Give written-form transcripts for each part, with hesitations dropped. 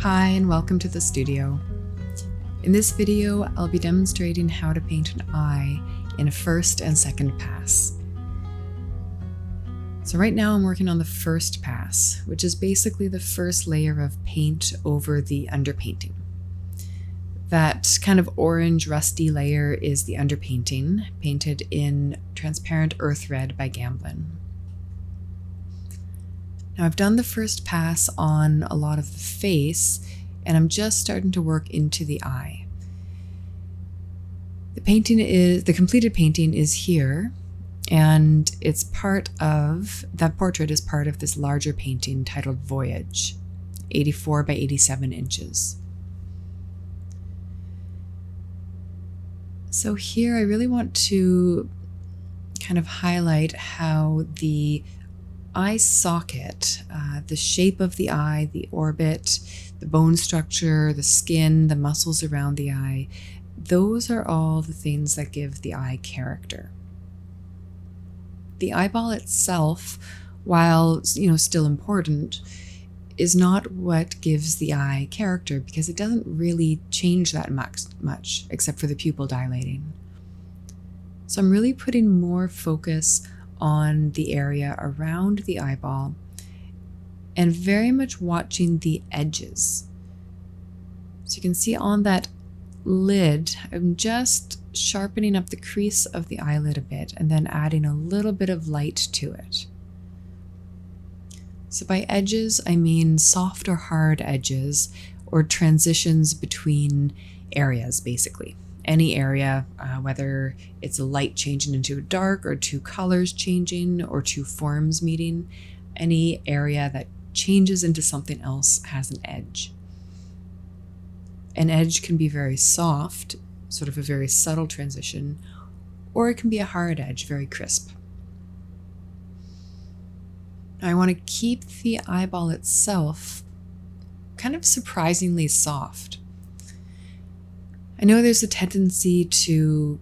Hi and welcome to the studio. In this video, I'll be demonstrating how to paint an eye in a first and second pass. So right now I'm working on the first pass, which is basically the first layer of paint over the underpainting. That kind of orange rusty layer is the underpainting, painted in transparent earth red by Gamblin. Now I've done the first pass on a lot of the face, and I'm just starting to work into the eye. The completed painting is here, and that portrait is part of this larger painting titled Voyage, 84 by 87 inches. So here I really want to kind of highlight how the eye socket, the shape of the eye, the orbit, the bone structure, the skin, the muscles around the eye, those are all the things that give the eye character. The eyeball itself, while still important, is not what gives the eye character because it doesn't really change that much except for the pupil dilating. So I'm really putting more focus on the area around the eyeball and very much watching the edges. So you can see on that lid, I'm just sharpening up the crease of the eyelid a bit and then adding a little bit of light to it. So by edges, I mean soft or hard edges or transitions between areas, basically. Any area, whether it's a light changing into a dark or two colors changing or two forms meeting, any area that changes into something else has an edge. An edge can be very soft, sort of a very subtle transition, or it can be a hard edge, very crisp. I want to keep the eyeball itself kind of surprisingly soft. I know there's a tendency to,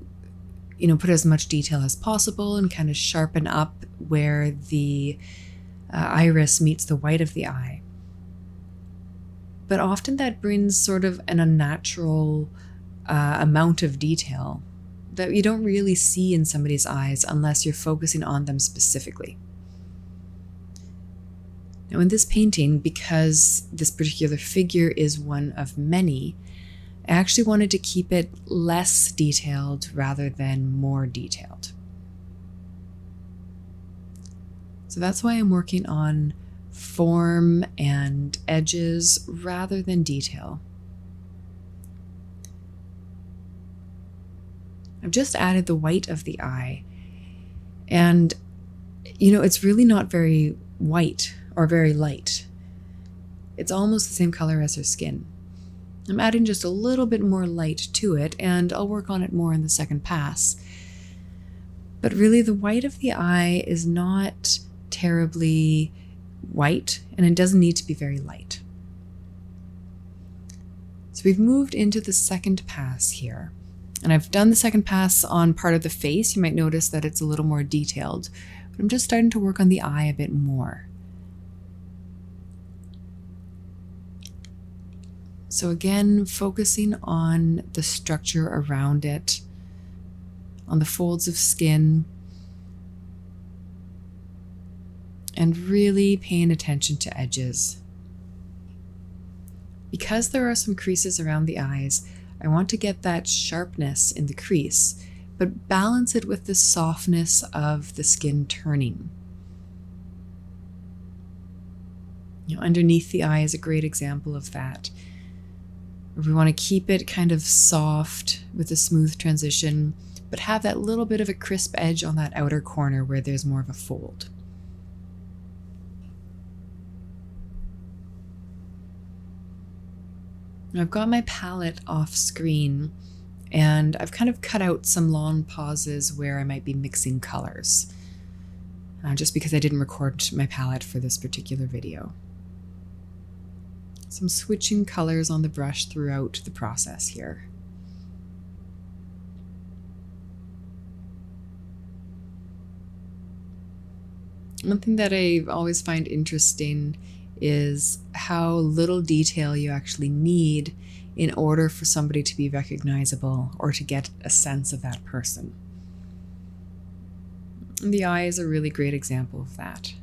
put as much detail as possible and kind of sharpen up where the iris meets the white of the eye. But often that brings sort of an unnatural amount of detail that you don't really see in somebody's eyes unless you're focusing on them specifically. Now in this painting, because this particular figure is one of many, I actually wanted to keep it less detailed rather than more detailed. So that's why I'm working on form and edges rather than detail. I've just added the white of the eye, and it's really not very white or very light. It's almost the same color as her skin. I'm adding just a little bit more light to it, and I'll work on it more in the second pass. But really, the white of the eye is not terribly white, and it doesn't need to be very light. So we've moved into the second pass here. And I've done the second pass on part of the face. You might notice that it's a little more detailed, but I'm just starting to work on the eye a bit more. So again, focusing on the structure around it, on the folds of skin, and really paying attention to edges. Because there are some creases around the eyes, I want to get that sharpness in the crease, but balance it with the softness of the skin turning. Underneath the eye is a great example of that. We want to keep it kind of soft with a smooth transition, but have that little bit of a crisp edge on that outer corner where there's more of a fold. I've got my palette off screen, and I've kind of cut out some long pauses where I might be mixing colors, just because I didn't record my palette for this particular video. So I'm switching colors on the brush throughout the process here. One thing that I always find interesting is how little detail you actually need in order for somebody to be recognizable or to get a sense of that person. And the eye is a really great example of that.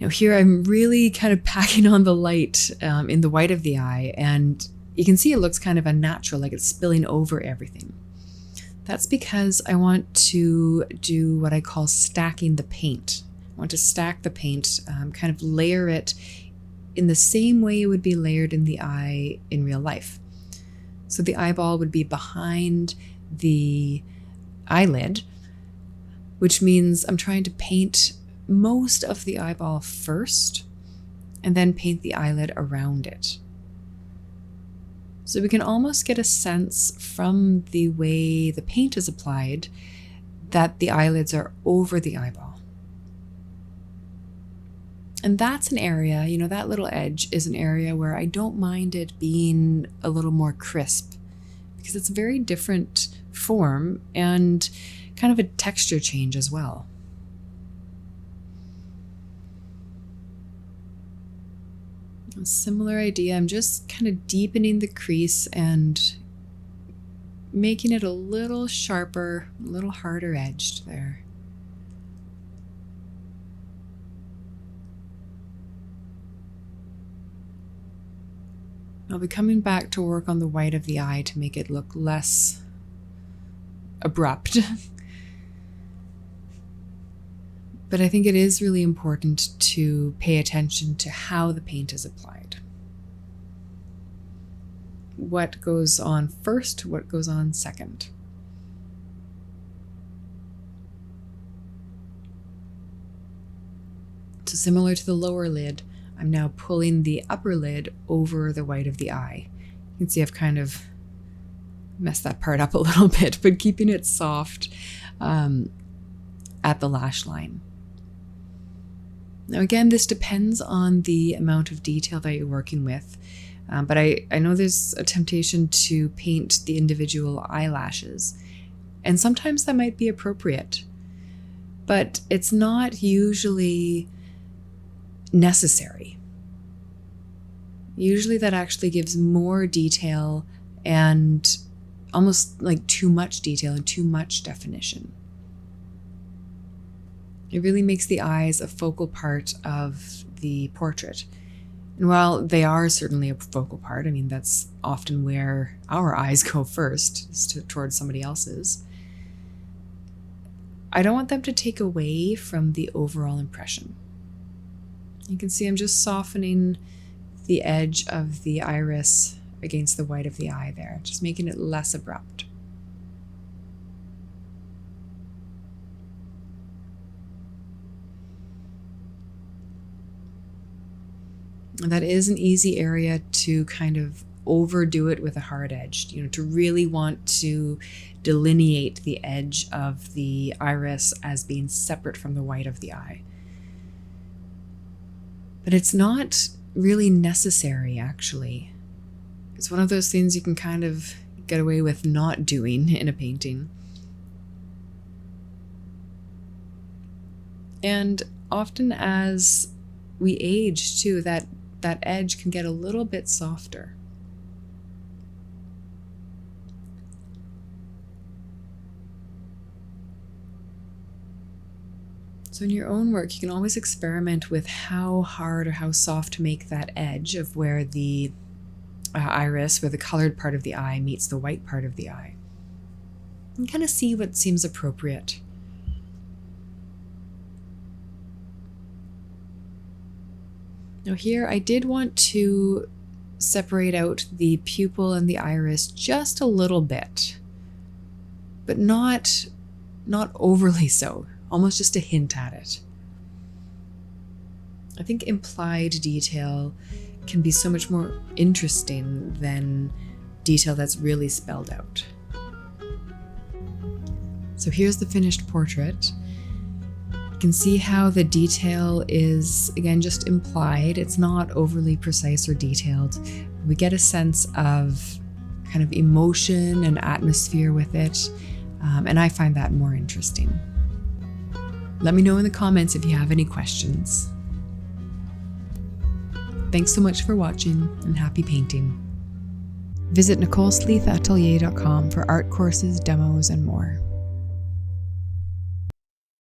Now here I'm really kind of packing on the light in the white of the eye, and you can see it looks kind of unnatural, like it's spilling over everything. That's because I want to do what I call stacking the paint. I want to stack the paint, kind of layer it in the same way it would be layered in the eye in real life. So the eyeball would be behind the eyelid, which means I'm trying to paint most of the eyeball first and then paint the eyelid around it. So we can almost get a sense from the way the paint is applied that the eyelids are over the eyeball. And that's an area, that little edge is an area where I don't mind it being a little more crisp, because it's a very different form and kind of a texture change as well. A similar idea, I'm just kind of deepening the crease and making it a little sharper, a little harder edged there. I'll be coming back to work on the white of the eye to make it look less abrupt. But I think it is really important to pay attention to how the paint is applied. What goes on first, what goes on second. So similar to the lower lid, I'm now pulling the upper lid over the white of the eye. You can see I've kind of messed that part up a little bit, but keeping it soft at the lash line. Now again, this depends on the amount of detail that you're working with, but I know there's a temptation to paint the individual eyelashes, and sometimes that might be appropriate, but it's not usually necessary. Usually that actually gives more detail and almost like too much detail and too much definition. It really makes the eyes a focal part of the portrait. And while they are certainly a focal part, that's often where our eyes go first, is towards somebody else's, I don't want them to take away from the overall impression. You can see I'm just softening the edge of the iris against the white of the eye there, just making it less abrupt. And that is an easy area to kind of overdo it with a hard edge, to really want to delineate the edge of the iris as being separate from the white of the eye. But it's not really necessary, actually. It's one of those things you can kind of get away with not doing in a painting. And often as we age too, that edge can get a little bit softer. So in your own work, you can always experiment with how hard or how soft to make that edge of where the iris, where the colored part of the eye meets the white part of the eye. And kind of see what seems appropriate. Now here, I did want to separate out the pupil and the iris just a little bit, but not overly so, almost just a hint at it. I think implied detail can be so much more interesting than detail that's really spelled out. So here's the finished portrait. You can see how the detail is, again, just implied. It's not overly precise or detailed. We get a sense of kind of emotion and atmosphere with it, and I find that more interesting. Let me know in the comments if you have any questions. Thanks so much for watching, and happy painting. Visit NicoleSleethAtelier.com for art courses, demos, and more.